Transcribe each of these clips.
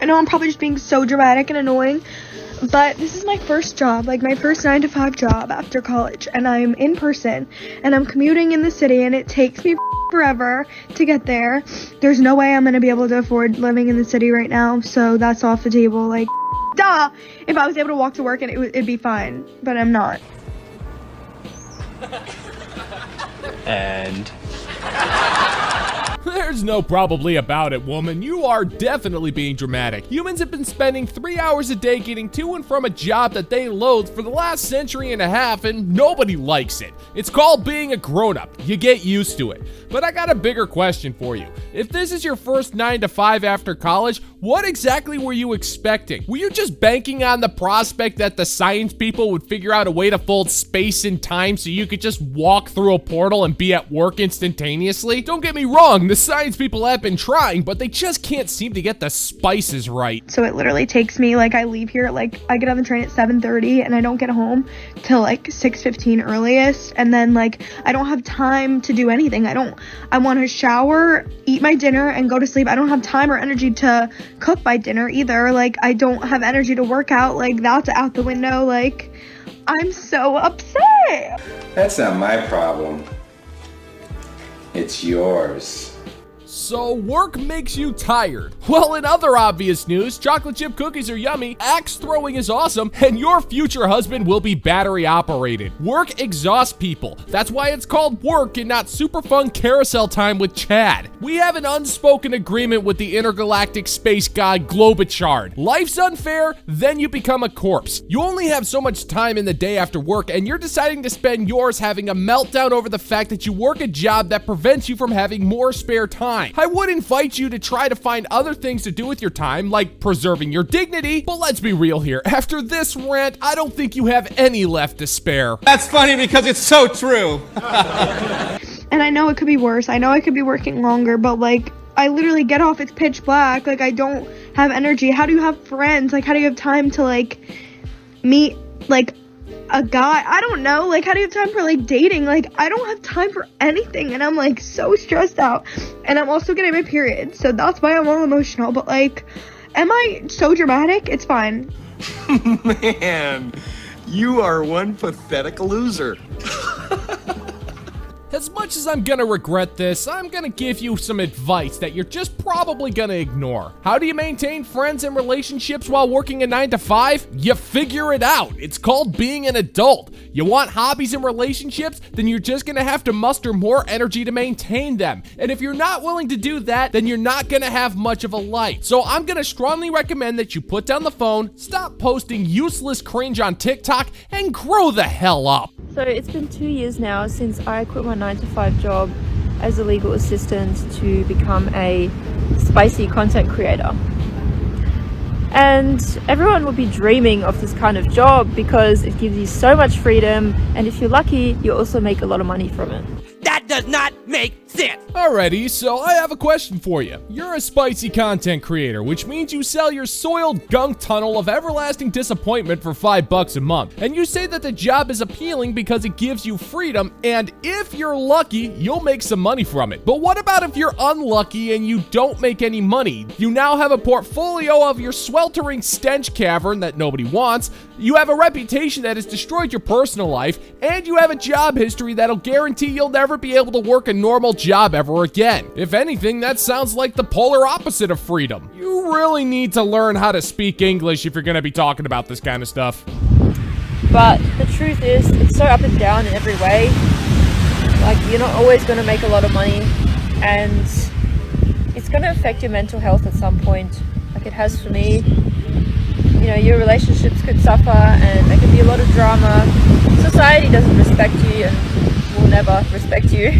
I know I'm probably just being so dramatic and annoying, but this is my first job, like my first 9-to-5 job after college, and I'm in person, and I'm commuting in the city, and it takes me forever to get there. There's no way I'm gonna be able to afford living in the city right now, so that's off the table. Like, duh! If I was able to walk to work, and it'd be fine, but I'm not. And There's no probably about it, woman. You are definitely being dramatic. Humans have been spending 3 hours a day getting to and from a job that they loathe for the last century and a half, and nobody likes it. It's called being a grown-up. You get used to it. But I got a bigger question for you. If this is your first 9-to-5 after college, what exactly were you expecting? Were you just banking on the prospect that the science people would figure out a way to fold space and time so you could just walk through a portal and be at work instantaneously? Don't get me wrong, the science people have been trying, but they just can't seem to get the spices right. So it literally takes me, like, I leave here, like, I get on the train at 7:30 and I don't get home till like 6:15 earliest, and then like I don't have time to do anything. I want to shower, eat my dinner, and go to sleep. I don't have time or energy to cook my dinner either. Like, I don't have energy to work out. Like, that's out the window. Like, I'm so upset. That's not my problem. It's yours. So work makes you tired. Well, in other obvious news, chocolate chip cookies are yummy, axe throwing is awesome, and your future husband will be battery operated. Work exhausts people. That's why it's called work and not super fun carousel time with Chad. We have an unspoken agreement with the intergalactic space god Globichard. Life's unfair, then you become a corpse. You only have so much time in the day after work, and you're deciding to spend yours having a meltdown over the fact that you work a job that prevents you from having more spare time. I would invite you to try to find other things to do with your time, like preserving your dignity, but let's be real here. After this rant, I don't think you have any left to spare. that's funny because it's so true. And I know it could be worse. I know I could be working longer, but like, I literally get off, it's pitch black. Like, I don't have energy. How do you have friends? Like, how do you have time to like meet like a guy? I don't know. Like, how do you have time for like dating? Like, I don't have time for anything, and I'm like so stressed out, and I'm also getting my period, so that's why I'm all emotional. But like, am I so dramatic? It's fine. Man, you are one pathetic loser. As much as I'm gonna regret this, I'm gonna give you some advice that you're just probably gonna ignore. How do you maintain friends and relationships while working a 9-to-5? You figure it out. It's called being an adult. You want hobbies and relationships? Then you're just gonna have to muster more energy to maintain them. And if you're not willing to do that, then you're not gonna have much of a life. So I'm gonna strongly recommend that you put down the phone, stop posting useless cringe on TikTok, and grow the hell up. So it's been 2 years now since I quit my 9-to-5 job as a legal assistant to become a spicy content creator. And everyone will be dreaming of this kind of job because it gives you so much freedom, and if you're lucky, you also make a lot of money from it. That does not make sense. Alrighty, so I have a question for you. You're a spicy content creator, which means you sell your soiled gunk tunnel of everlasting disappointment for $5 a month. And you say that the job is appealing because it gives you freedom, and if you're lucky, you'll make some money from it. But what about if you're unlucky and you don't make any money? You now have a portfolio of your sweltering stench cavern that nobody wants, you have a reputation that has destroyed your personal life, and you have a job history that'll guarantee you'll never be able to work a normal job ever again. If anything, that sounds like the polar opposite of freedom. You really need to learn how to speak English if you're gonna be talking about this kind of stuff. But the truth is, it's so up and down in every way. Like, you're not always going to make a lot of money, and it's going to affect your mental health at some point, like it has for me. You know, your relationships could suffer, and there could be a lot of drama. Society doesn't respect you and will never respect you.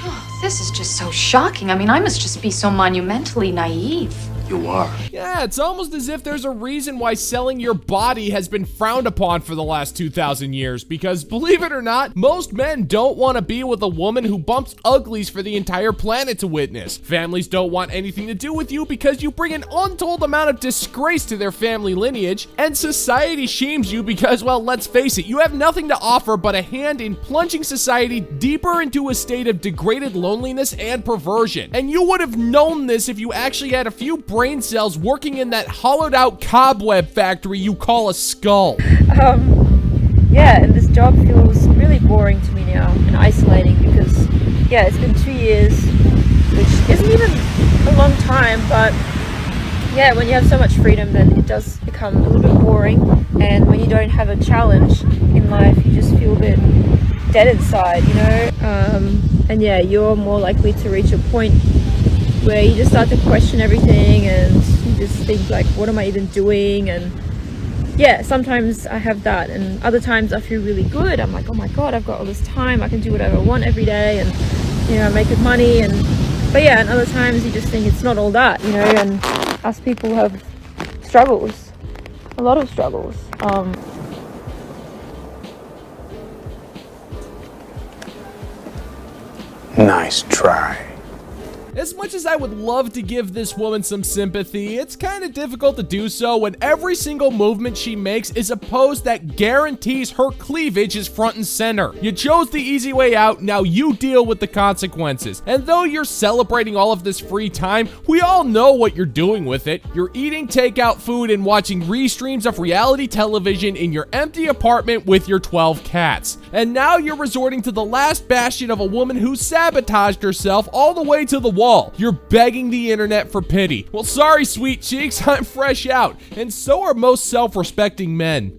Oh, this is just so shocking. I mean, I must just be so monumentally naive. You are. Yeah, it's almost as if there's a reason why selling your body has been frowned upon for the last 2,000 years, because believe it or not, most men don't want to be with a woman who bumps uglies for the entire planet to witness. Families don't want anything to do with you because you bring an untold amount of disgrace to their family lineage, and society shames you because, well, let's face it, you have nothing to offer but a hand in plunging society deeper into a state of degraded loneliness and perversion. And you would have known this if you actually had a few brain cells working in that hollowed out cobweb factory you call a skull. Yeah, and this job feels really boring to me now and isolating because, yeah, it's been 2 years, which isn't even a long time, but yeah, when you have so much freedom, then it does become a little bit boring, and when you don't have a challenge in life, you just feel a bit dead inside, you know? And yeah, you're more likely to reach a point where you just start to question everything, and you just think like, what am I even doing? And yeah, sometimes I have that, and other times I feel really good. I'm like, oh my god, I've got all this time, I can do whatever I want every day, and you know, make good money. And but yeah, and other times you just think it's not all that, you know. And us people have struggles, a lot of struggles. Nice try. As much as I would love to give this woman some sympathy, it's kind of difficult to do so when every single movement she makes is a pose that guarantees her cleavage is front and center. You chose the easy way out, now you deal with the consequences. And though you're celebrating all of this free time, we all know what you're doing with it. You're eating takeout food and watching restreams of reality television in your empty apartment with your 12 cats. And now you're resorting to the last bastion of a woman who sabotaged herself all the way to the wall. You're begging the internet for pity. Well, sorry, sweet cheeks, I'm fresh out, and so are most self-respecting men.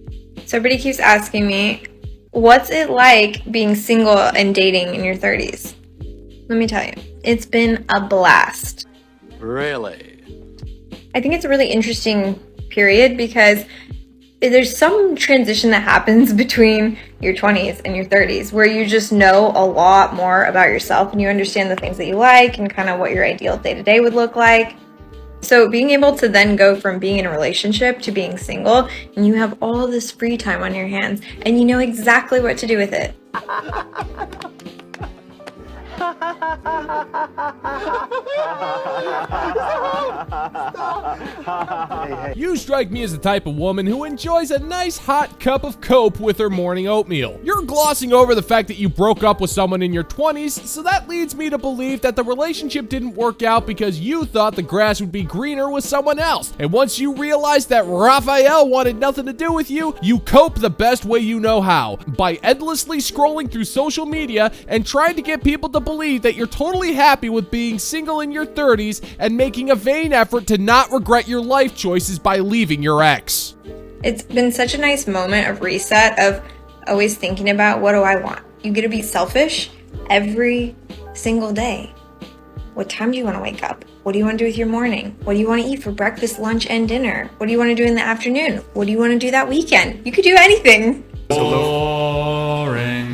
So everybody keeps asking me, what's it like being single and dating in your 30s? Let me tell you, it's been a blast. Really? I think it's a really interesting period because there's some transition that happens between your 20s and your 30s where you just know a lot more about yourself and you understand the things that you like and kind of what your ideal day-to-day would look like. So being able to then go from being in a relationship to being single, and you have all this free time on your hands and you know exactly what to do with it. You strike me as the type of woman who enjoys a nice hot cup of cope with her morning oatmeal. You're glossing over the fact that you broke up with someone in your 20s, so that leads me to believe that the relationship didn't work out because you thought the grass would be greener with someone else. And once you realized that Raphael wanted nothing to do with you, you cope the best way you know how, by endlessly scrolling through social media and trying to get people to believe that you're totally happy with being single in your 30s and making a vain effort to not regret your life choices by leaving your ex. It's been such a nice moment of reset, of always thinking about, what do I want? You get to be selfish every single day. What time do you want to wake up? What do you want to do with your morning? What do you want to eat for breakfast, lunch, and dinner? What do you want to do in the afternoon? What do you want to do that weekend? You could do anything. Boring.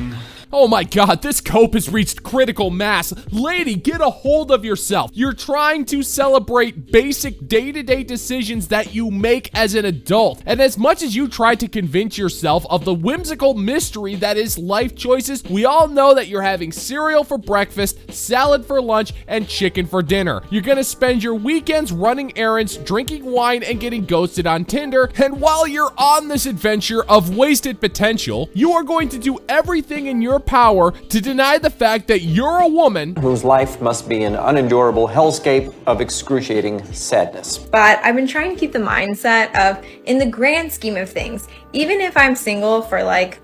Oh my god, this cope has reached critical mass. Lady, get a hold of yourself. You're trying to celebrate basic day-to-day decisions that you make as an adult. And as much as you try to convince yourself of the whimsical mystery that is life choices, we all know that you're having cereal for breakfast, salad for lunch, and chicken for dinner. You're gonna spend your weekends running errands, drinking wine, and getting ghosted on Tinder. And while you're on this adventure of wasted potential, you are going to do everything in your power to deny the fact that you're a woman whose life must be an unendurable hellscape of excruciating sadness. But I've been trying to keep the mindset of, in the grand scheme of things, even if I'm single for like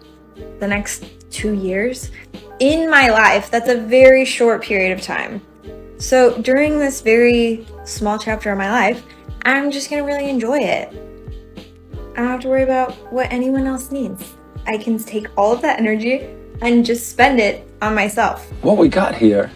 the next 2 years, in my life, that's a very short period of time. So during this very small chapter of my life, I'm just gonna really enjoy it. I don't have to worry about what anyone else needs. I can take all of that energy and just spend it on myself. What we got here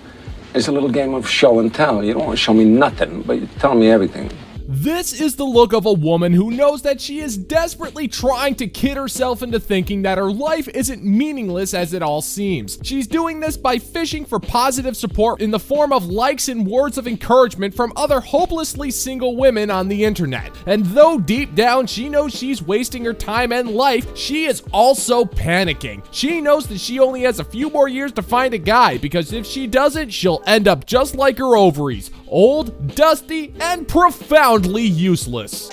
is a little game of show and tell. You don't want to show me nothing, but you tell me everything. This is the look of a woman who knows that she is desperately trying to kid herself into thinking that her life isn't meaningless as it all seems. She's doing this by fishing for positive support in the form of likes and words of encouragement from other hopelessly single women on the internet. And though deep down she knows she's wasting her time and life, she is also panicking. She knows that she only has a few more years to find a guy, because if she doesn't, she'll end up just like her ovaries, old, dusty, and profoundly useless.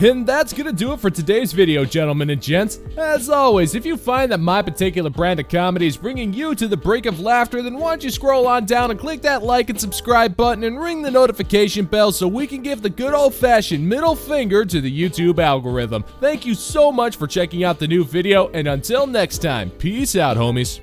And that's gonna do it for today's video, gentlemen and gents. As always, if you find that my particular brand of comedy is bringing you to the brink of laughter, then why don't you scroll on down and click that like and subscribe button and ring the notification bell so we can give the good old-fashioned middle finger to the YouTube algorithm. Thank you so much for checking out the new video, and until next time, peace out, homies.